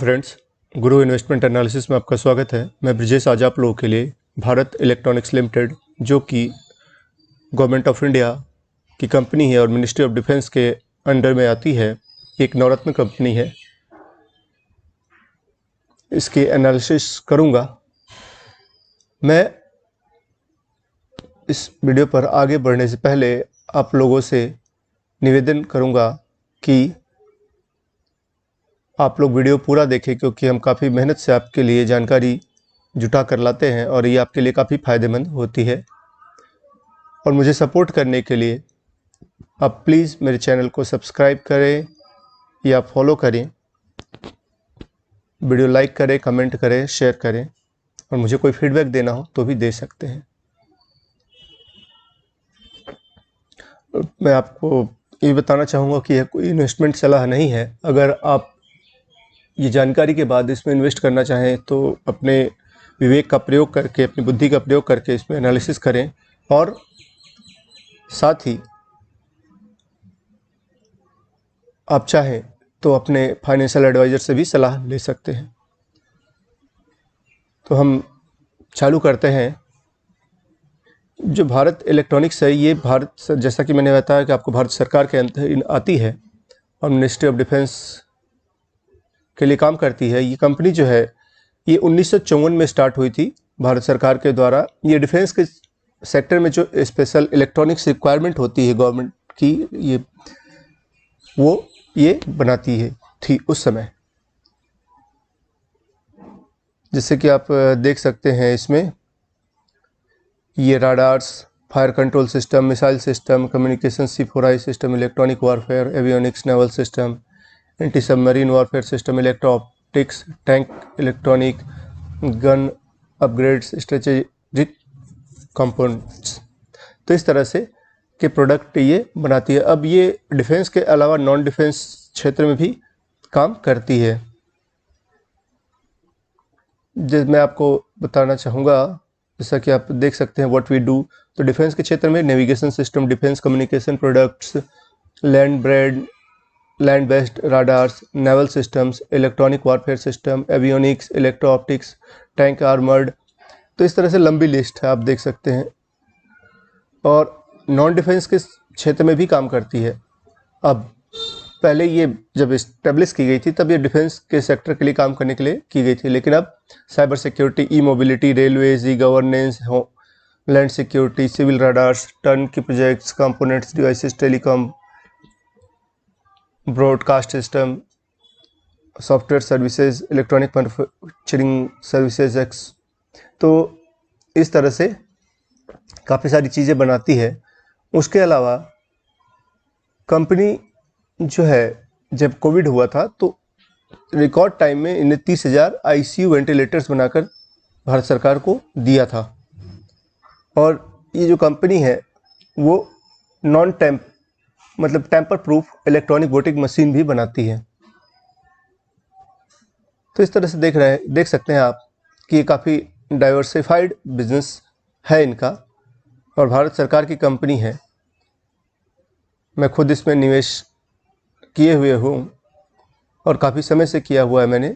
Friends, गुरु investment analysis में आपका स्वागत है। मैं ब्रजेश आज आप लोगों के लिए भारत इलेक्ट्रॉनिक्स लिमिटेड, जो कि गवर्नमेंट ऑफ इंडिया की कंपनी है और मिनिस्ट्री ऑफ डिफेंस के अंडर में आती है, एक नवरत्न कंपनी है, इसके एनालिसिस करूंगा। मैं इस वीडियो पर आगे बढ़ने से पहले आप लोगों से निवेदन करूंगा कि आप लोग वीडियो पूरा देखें, क्योंकि हम काफ़ी मेहनत से आपके लिए जानकारी जुटा कर लाते हैं और ये आपके लिए काफ़ी फ़ायदेमंद होती है। और मुझे सपोर्ट करने के लिए आप प्लीज़ मेरे चैनल को सब्सक्राइब करें या फॉलो करें, वीडियो लाइक करें, कमेंट करें, शेयर करें, और मुझे कोई फीडबैक देना हो तो भी दे सकते हैं। मैं आपको ये बताना चाहूँगा कि यह कोई इन्वेस्टमेंट सलाह नहीं है। अगर आप ये जानकारी के बाद इसमें इन्वेस्ट करना चाहें तो अपने विवेक का प्रयोग करके, अपनी बुद्धि का प्रयोग करके इसमें एनालिसिस करें, और साथ ही आप चाहें तो अपने फाइनेंशियल एडवाइज़र से भी सलाह ले सकते हैं। तो हम चालू करते हैं। जो भारत इलेक्ट्रॉनिक्स है, ये जैसा कि मैंने बताया कि आपको भारत सरकार के अंतर्गत आती है और मिनिस्ट्री ऑफ डिफेंस के लिए काम करती है। ये कंपनी जो है, ये 1954 में स्टार्ट हुई थी भारत सरकार के द्वारा। ये डिफेंस के सेक्टर में जो स्पेशल इलेक्ट्रॉनिक्स रिक्वायरमेंट होती है गवर्नमेंट की, ये बनाती थी उस समय। जैसे कि आप देख सकते हैं, इसमें ये radars, fire control system, missile system, communication C4I system, electronic warfare, avionics, naval system, anti submarine warfare system, electro optics, tank electronic, gun upgrades, strategic components. तो इस तरह से के प्रोडक्ट ये बनाती है। अब ये डिफेंस के अलावा नॉन डिफेंस क्षेत्र में भी काम करती है। मैं आपको बताना चाहूँगा, जैसा कि आप देख सकते हैं व्हाट वी डू। तो डिफेंस के क्षेत्र में navigation system, defence communication products, land based radars, naval systems, electronic warfare system, avionics, electro optics, tank armoured. तो इस तरह से लंबी लिस्ट है, आप देख सकते हैं। और नॉन डिफेंस के क्षेत्र में भी काम करती है। अब पहले ये जब इस्टेब्लिश की गई थी तब ये डिफेंस के सेक्टर के लिए काम करने के लिए की गई थी, लेकिन अब cyber security, e mobility, railways, e governance, land security, civil radars, turnkey projects, components, devices, telecom, broadcast system, software services, electronic manufacturing services X. तो इस तरह से काफ़ी सारी चीज़ें बनाती है। उसके अलावा कंपनी जो है, जब कोविड हुआ था तो रिकॉर्ड टाइम में इन्हें 30,000 ICU वेंटिलेटर्स बनाकर भारत सरकार को दिया था। और ये जो कंपनी है वो tamper proof electronic voting machine भी बनाती है। तो इस तरह से देख सकते हैं आप कि ये काफ़ी डाइवर्सिफाइड बिजनेस है इनका, और भारत सरकार की कंपनी है। मैं खुद इसमें निवेश किए हुए हूँ और काफ़ी समय से किया हुआ है मैंने,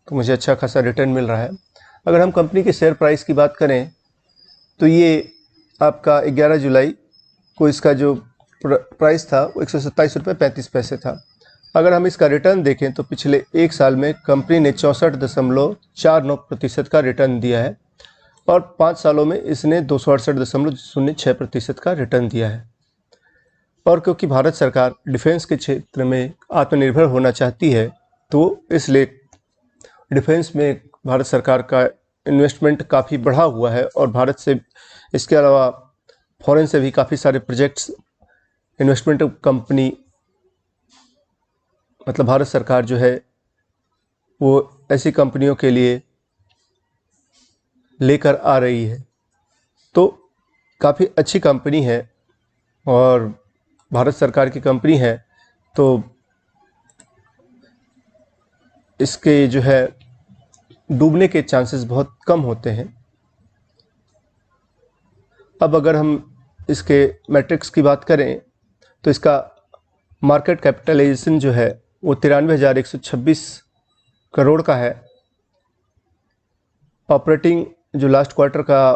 तो मुझे अच्छा खासा रिटर्न मिल रहा है। अगर हम कंपनी के शेयर प्राइस की बात करें तो ये आपका 11 जुलाई को इसका जो प्राइस था वो 127 रुपये 35 पैसे था। अगर हम इसका रिटर्न देखें तो पिछले एक साल में कंपनी ने 64.49% का रिटर्न दिया है, और 5 सालों में इसने 268.06% का रिटर्न दिया है। और क्योंकि भारत सरकार डिफेंस के क्षेत्र में आत्मनिर्भर होना चाहती है, तो इसलिए डिफेंस में भारत सरकार का इन्वेस्टमेंट काफ़ी बढ़ा हुआ है। और भारत से, इसके अलावा फॉरेन से भी काफ़ी सारे प्रोजेक्ट्स इन्वेस्टमेंट कंपनी, मतलब भारत सरकार जो है वो ऐसी कंपनियों के लिए लेकर आ रही है। तो काफ़ी अच्छी कंपनी है और भारत सरकार की कंपनी है, तो इसके जो है डूबने के चांसेस बहुत कम होते हैं। अब अगर हम इसके मैट्रिक्स की बात करें तो इसका मार्केट कैपिटलाइजेशन जो है वो 93,126 करोड़ का है। ऑपरेटिंग जो लास्ट क्वार्टर का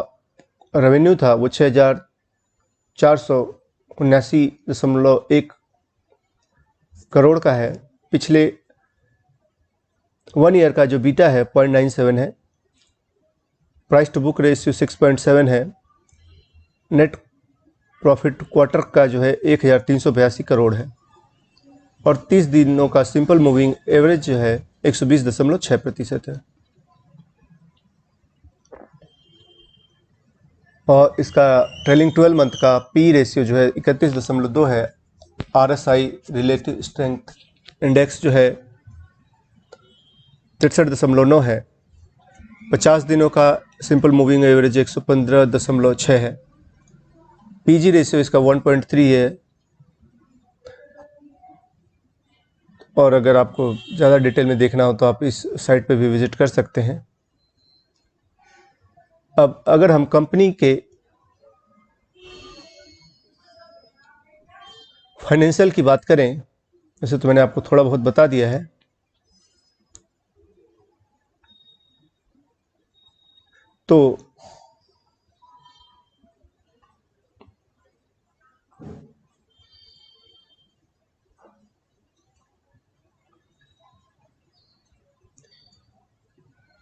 रेवेन्यू था वो 6,479.1 करोड़ का है। पिछले 1 ईयर का जो बीटा है 0.97 है। प्राइस टू बुक रेशियो 6.7 है। नेट प्रॉफिट क्वार्टर का जो है 1,382 करोड़ है और 30 दिनों का सिंपल मूविंग एवरेज जो है 120.6% है। और इसका ट्रेलिंग 12 मंथ का पी रेशियो जो है 31.2 है। RSI रिलेटिव स्ट्रेंथ इंडेक्स जो है 63.9 है। 50 दिनों का सिंपल मूविंग एवरेज 115.6 है। PG रेशियो इसका 1.3 है। और अगर आपको ज़्यादा डिटेल में देखना हो तो आप इस साइट पे भी विजिट कर सकते हैं। अब अगर हम कंपनी के फाइनेंशियल की बात करें, वैसे तो मैंने आपको थोड़ा बहुत बता दिया है, तो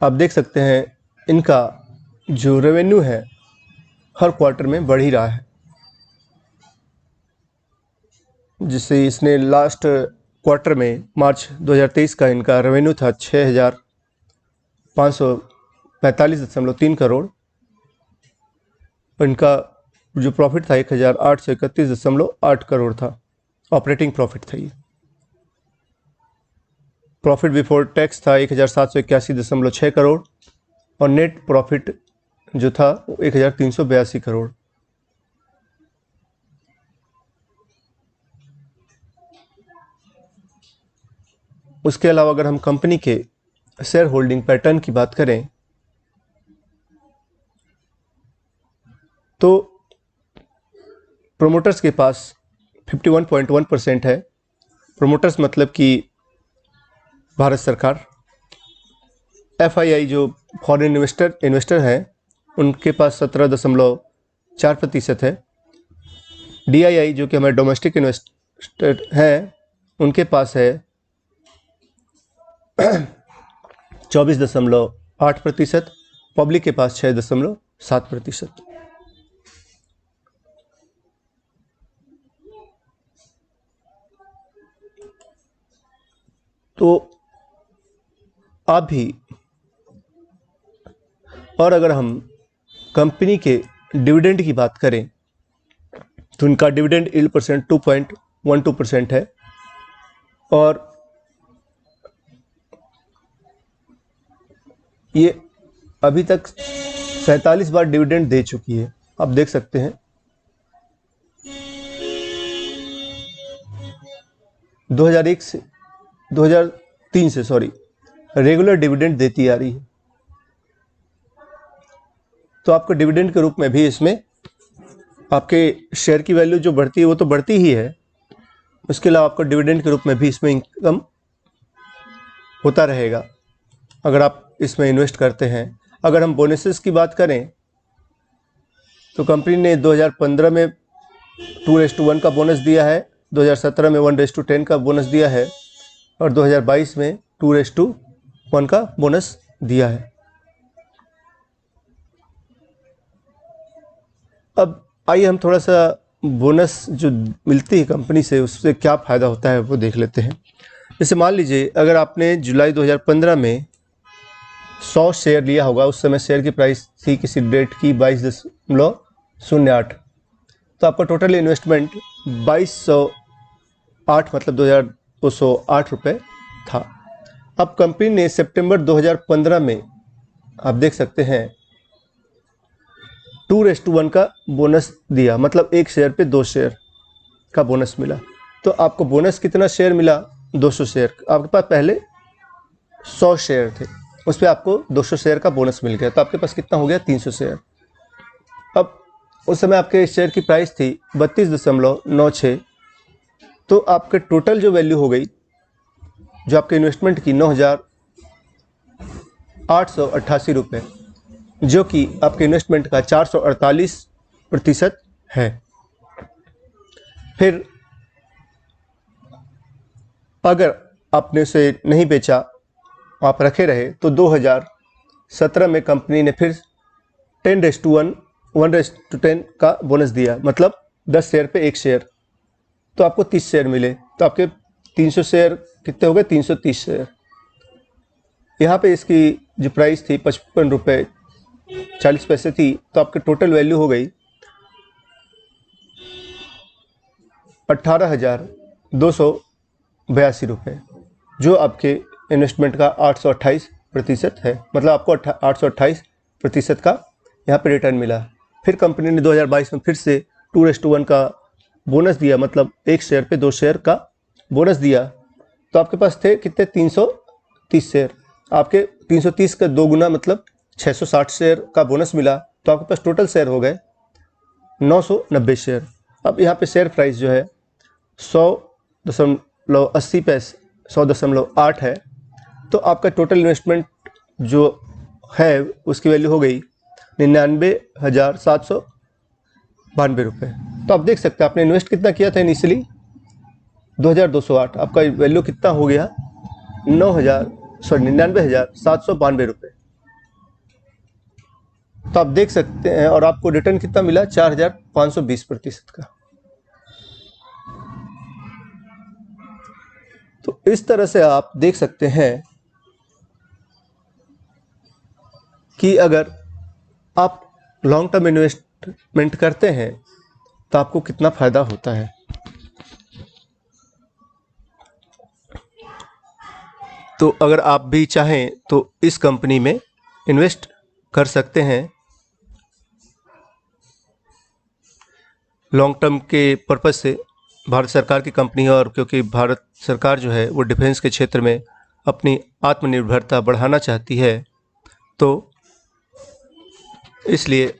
आप देख सकते हैं इनका जो रेवेन्यू है हर क्वार्टर में बढ़ ही रहा है। जिससे इसने लास्ट क्वार्टर में मार्च 2023 का इनका रेवेन्यू था 6,545.3 करोड़। इनका जो प्रॉफिट था 1,831.8 करोड़ था। ऑपरेटिंग प्रॉफिट था ये। प्रॉफिट बिफोर टैक्स था 1,781.6 करोड़ और नेट प्रॉफिट जो था 1,382 करोड़। उसके अलावा अगर हम कंपनी के शेयर होल्डिंग पैटर्न की बात करें तो प्रोमोटर्स के पास 51.1% है। प्रोमोटर्स मतलब कि भारत सरकार। FII जो फॉरेन इन्वेस्टर हैं उनके पास 17.4% है। DII जो कि हमारे डोमेस्टिक इन्वेस्टर हैं उनके पास है 24.8%। पब्लिक के पास 6.7%। तो आप भी, और अगर हम कंपनी के डिविडेंड की बात करें तो इनका डिविडेंड यील्ड परसेंट 2.12% है और ये अभी तक 47 बार डिविडेंड दे चुकी है। आप देख सकते हैं 2003 से रेगुलर डिविडेंड देती आ रही है। तो आपको डिविडेंड के रूप में भी इसमें आपके शेयर की वैल्यू जो बढ़ती है वो तो बढ़ती ही है, उसके अलावा आपको डिविडेंड के रूप में भी इसमें इनकम होता रहेगा अगर आप इसमें इन्वेस्ट करते हैं। अगर हम बोनसेस की बात करें तो कंपनी ने 2015 में 2:1 का बोनस दिया है, 2017 में 1:10 का बोनस दिया है और 2022 में 2:1 का बोनस दिया है। अब आइए हम थोड़ा सा बोनस जो मिलती है कंपनी से उससे क्या फ़ायदा होता है वो देख लेते हैं। जैसे मान लीजिए अगर आपने जुलाई 2015 में 100 शेयर लिया होगा, उस समय शेयर की प्राइस थी किसी डेट की 22.08, तो आपका टोटल इन्वेस्टमेंट 2208 मतलब 2208 रुपये था। अब कंपनी ने सितंबर 2015 में आप देख सकते हैं 2:1 का बोनस दिया, मतलब एक शेयर पे 2 शेयर का बोनस मिला। तो आपको बोनस कितना शेयर मिला? 200 शेयर। आपके पास पहले 100 शेयर थे, उस पर आपको 200 शेयर का बोनस मिल गया, तो आपके पास कितना हो गया? 300 शेयर। अब उस समय आपके शेयर की प्राइस थी 32.96, तो आपके टोटल जो वैल्यू हो गई जो आपके इन्वेस्टमेंट की 9,000 ₹888, जो कि आपके इन्वेस्टमेंट का 448% है। फिर अगर आपने उसे नहीं बेचा, आप रखे रहे, तो 2017 में कंपनी ने फिर 10:1 1:10 का बोनस दिया, मतलब 10 शेयर पे 1 शेयर, तो आपको 30 शेयर मिले। तो आपके 300 शेयर कितने हो गए? 330 शेयर। यहाँ पे इसकी जो प्राइस थी ₹55.40 थी, तो आपकी टोटल वैल्यू हो गई ₹18,282, जो आपके इन्वेस्टमेंट का 828% है। मतलब आपको 828% का यहाँ पे रिटर्न मिला। फिर कंपनी ने 2022 में फिर से 2:1 का बोनस दिया, मतलब 1 शेयर पे 2 शेयर का बोनस दिया। तो आपके पास थे कितने? 330 शेयर। आपके 330 का 2 गुना, मतलब 660 शेयर का बोनस मिला। तो आपके पास टोटल शेयर हो गए 990 शेयर। अब यहाँ पे शेयर प्राइस जो है 100.80 है। तो आपका टोटल इन्वेस्टमेंट जो है उसकी वैल्यू हो गई ₹99,792। तो आप देख सकते हैं आपने इन्वेस्ट कितना किया था इनिशियली? 2208। आपका वैल्यू कितना हो गया? 99,792। तो आप देख सकते हैं, और आपको रिटर्न कितना मिला? 4,520% का। तो इस तरह से आप देख सकते हैं कि अगर आप लॉन्ग टर्म इन्वेस्टमेंट करते हैं तो आपको कितना फ़ायदा होता है। तो अगर आप भी चाहें तो इस कंपनी में इन्वेस्ट कर सकते हैं। लॉन्ग टर्म के पर्पज़ से भारत सरकार की कंपनी है, और क्योंकि भारत सरकार जो है वो डिफेंस के क्षेत्र में अपनी आत्मनिर्भरता बढ़ाना चाहती है, तो इसलिए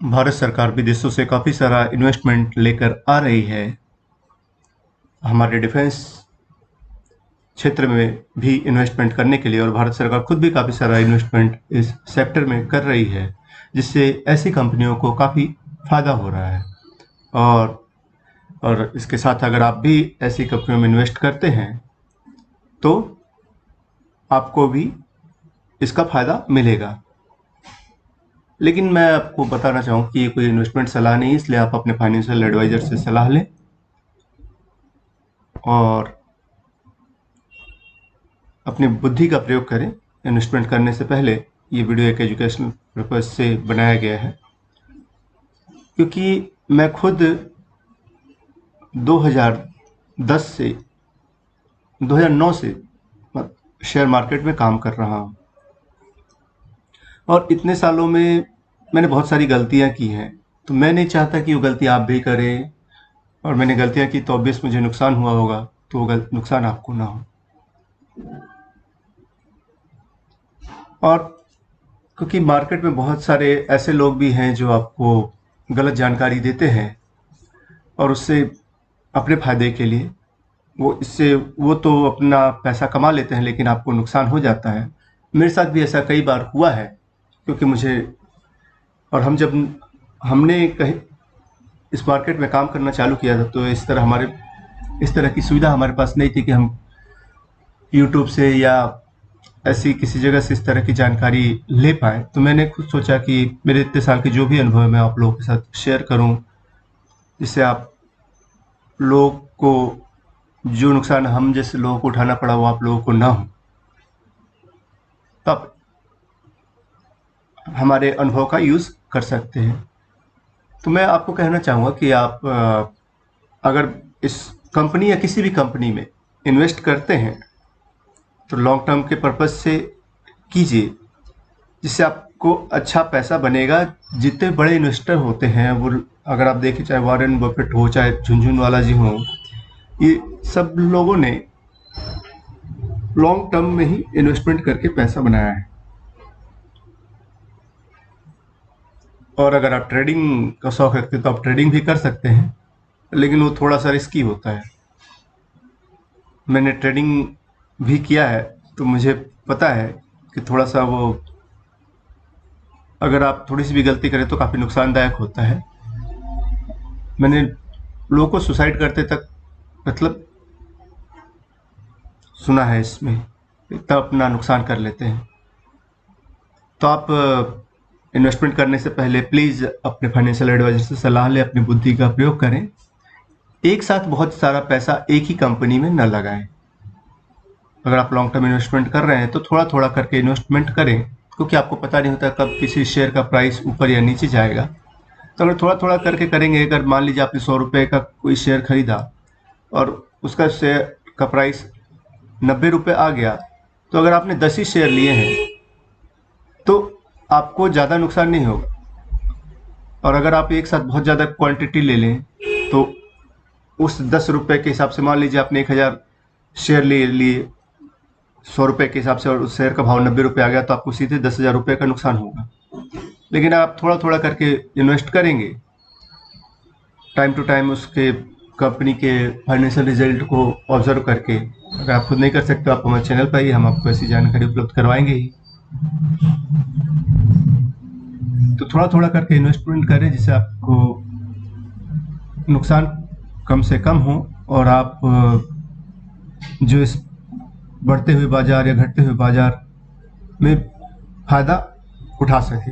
भारत सरकार विदेशों से काफ़ी सारा इन्वेस्टमेंट लेकर आ रही है। हमारे डिफेंस क्षेत्र में भी इन्वेस्टमेंट करने के लिए, और भारत सरकार खुद भी काफ़ी सारा इन्वेस्टमेंट इस सेक्टर में कर रही है, जिससे ऐसी कंपनियों को काफ़ी फ़ायदा हो रहा है। और इसके साथ अगर आप भी ऐसी कंपनियों में इन्वेस्ट करते हैं तो आपको भी इसका फ़ायदा मिलेगा। लेकिन मैं आपको बताना चाहूँ कि ये कोई इन्वेस्टमेंट सलाह नहीं है, इसलिए आप अपने फाइनेंशियल एडवाइज़र से सलाह लें। और अपनी बुद्धि का प्रयोग करें इन्वेस्टमेंट करने से पहले। ये वीडियो एक एजुकेशनल पर्पज़ से बनाया गया है, क्योंकि मैं खुद 2010 से 2009 से शेयर मार्केट में काम कर रहा हूँ, और इतने सालों में मैंने बहुत सारी गलतियाँ की हैं। तो मैं नहीं चाहता कि वो गलती आप भी करें, और मैंने गलतियाँ की तो ऑब्वियस मुझे नुकसान हुआ होगा, तो वो नुकसान आपको ना हो। और क्योंकि मार्केट में बहुत सारे ऐसे लोग भी हैं जो आपको गलत जानकारी देते हैं, और उससे अपने फ़ायदे के लिए वो तो अपना पैसा कमा लेते हैं, लेकिन आपको नुकसान हो जाता है। मेरे साथ भी ऐसा कई बार हुआ है, क्योंकि हमने कहीं इस मार्केट में काम करना चालू किया था, तो इस तरह की सुविधा हमारे पास नहीं थी कि हम यूट्यूब से या ऐसी किसी जगह से इस तरह की जानकारी ले पाएँ। तो मैंने खुद सोचा कि मेरे इतने साल के जो भी अनुभव है मैं आप लोगों के साथ शेयर करूँ, जिससे आप लोग को जो नुकसान हम जैसे लोगों को उठाना पड़ा वो आप लोगों को ना हो। तब हमारे अनुभव का यूज़ कर सकते हैं। तो मैं आपको कहना चाहूँगा कि आप अगर इस कंपनी या किसी भी कंपनी में इन्वेस्ट करते हैं तो लॉन्ग टर्म के पर्पज़ से कीजिए, जिससे आपको अच्छा पैसा बनेगा। जितने बड़े इन्वेस्टर होते हैं वो, अगर आप देखें, चाहे वॉरेन बफेट हो, चाहे झुनझुनवाला जी हो, ये सब लोगों ने लॉन्ग टर्म में ही इन्वेस्टमेंट करके पैसा बनाया है। और अगर आप ट्रेडिंग का शौक रखते हैं तो आप ट्रेडिंग भी कर सकते हैं, लेकिन वो थोड़ा सा रिस्की होता है। मैंने ट्रेडिंग भी किया है, तो मुझे पता है कि थोड़ा सा वो, अगर आप थोड़ी सी भी गलती करें तो काफ़ी नुकसानदायक होता है। मैंने लोगों को सुसाइड करते तक मतलब सुना है, इसमें इतना अपना नुकसान कर लेते हैं। तो आप इन्वेस्टमेंट करने से पहले प्लीज़ अपने फाइनेंशियल एडवाइजर से सलाह लें, अपनी बुद्धि का प्रयोग करें। एक साथ बहुत सारा पैसा एक ही कंपनी में न लगाएं। अगर आप लॉन्ग टर्म इन्वेस्टमेंट कर रहे हैं तो थोड़ा थोड़ा करके इन्वेस्टमेंट करें, क्योंकि आपको पता नहीं होता कब किसी शेयर का प्राइस ऊपर या नीचे जाएगा। तो अगर थोड़ा थोड़ा करके करेंगे, अगर मान लीजिए आपने 100 रुपये का कोई शेयर खरीदा और उसका शेयर का प्राइस 90 रुपये आ गया, तो अगर आपने 10 ही शेयर लिए हैं तो आपको ज़्यादा नुकसान नहीं होगा। और अगर आप एक साथ बहुत ज़्यादा क्वांटिटी ले लें तो उस 10 रुपये के हिसाब से, मान लीजिए आपने 1000 शेयर ले लिए 100 रुपये के हिसाब से, और उस शेयर का भाव 90 रुपये आ गया, तो आपको सीधे 10,000 रुपये का नुकसान होगा। लेकिन आप थोड़ा थोड़ा करके इन्वेस्ट करेंगे, टाइम टू टाइम उसके कंपनी के फाइनेंशियल रिजल्ट को ऑब्जर्व करके, अगर आप खुद नहीं कर सकते तो आप हमारे चैनल पर ही, हम आपको ऐसी जानकारी उपलब्ध करवाएंगे ही। तो थोड़ा थोड़ा करके इन्वेस्टमेंट करें, जिससे आपको नुकसान कम से कम हो और आप जो इस बढ़ते हुए बाजार या घटते हुए बाजार में फायदा उठा सके।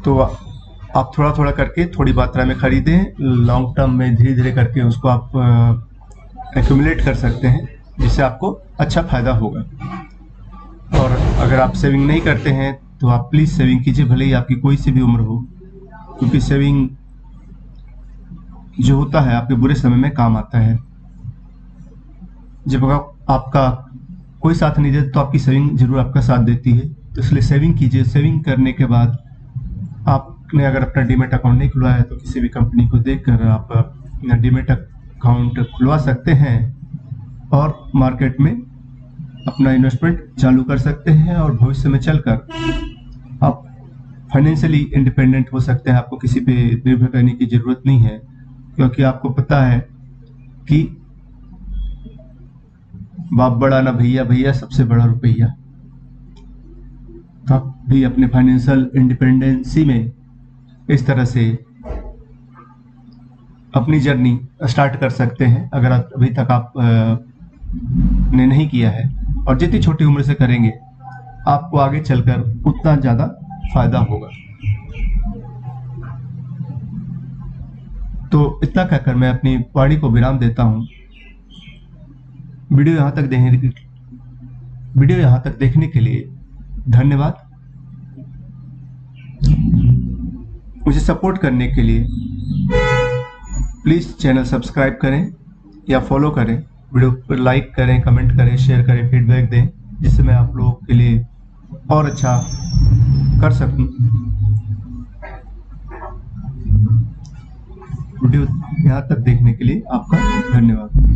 तो आप थोड़ा थोड़ा करके थोड़ी मात्रा में खरीदें, लॉन्ग टर्म में धीरे धीरे करके उसको आप एक्यूमुलेट कर सकते हैं, जिससे आपको अच्छा फायदा होगा। और अगर आप सेविंग नहीं करते हैं तो आप प्लीज़ सेविंग कीजिए, भले ही आपकी कोई सी भी उम्र हो, क्योंकि सेविंग जो होता है आपके बुरे समय में काम आता है। जब आपका कोई साथ नहीं देता तो आपकी सेविंग जरूर आपका साथ देती है। तो इसलिए सेविंग कीजिए। सेविंग करने के बाद आपने अगर अपना डीमैट अकाउंट नहीं खुलवाया है तो किसी भी कंपनी को देखकर आप अपना डीमैट अकाउंट खुलवा सकते हैं और मार्केट में अपना इन्वेस्टमेंट चालू कर सकते हैं, और भविष्य में चलकर आप फाइनेंशियली इंडिपेंडेंट हो सकते हैं। आपको किसी पे निर्भर करने की ज़रूरत नहीं है, क्योंकि आपको पता है कि बाप बड़ा ना भैया, भैया सबसे बड़ा रुपया। तो आप भी अपने फाइनेंशियल इंडिपेंडेंसी में इस तरह से अपनी जर्नी स्टार्ट कर सकते हैं, अगर अभी तक आप ने नहीं किया है। और जितनी छोटी उम्र से करेंगे आपको आगे चलकर उतना ज़्यादा फायदा होगा। तो इतना कहकर मैं अपनी वाणी को विराम देता हूँ। वीडियो यहाँ तक देखने के लिए धन्यवाद। मुझे सपोर्ट करने के लिए प्लीज़ चैनल सब्सक्राइब करें या फॉलो करें, वीडियो पर लाइक करें, कमेंट करें, शेयर करें, फीडबैक दें, जिससे मैं आप लोगों के लिए और अच्छा कर सकूं। वीडियो यहाँ तक देखने के लिए आपका धन्यवाद।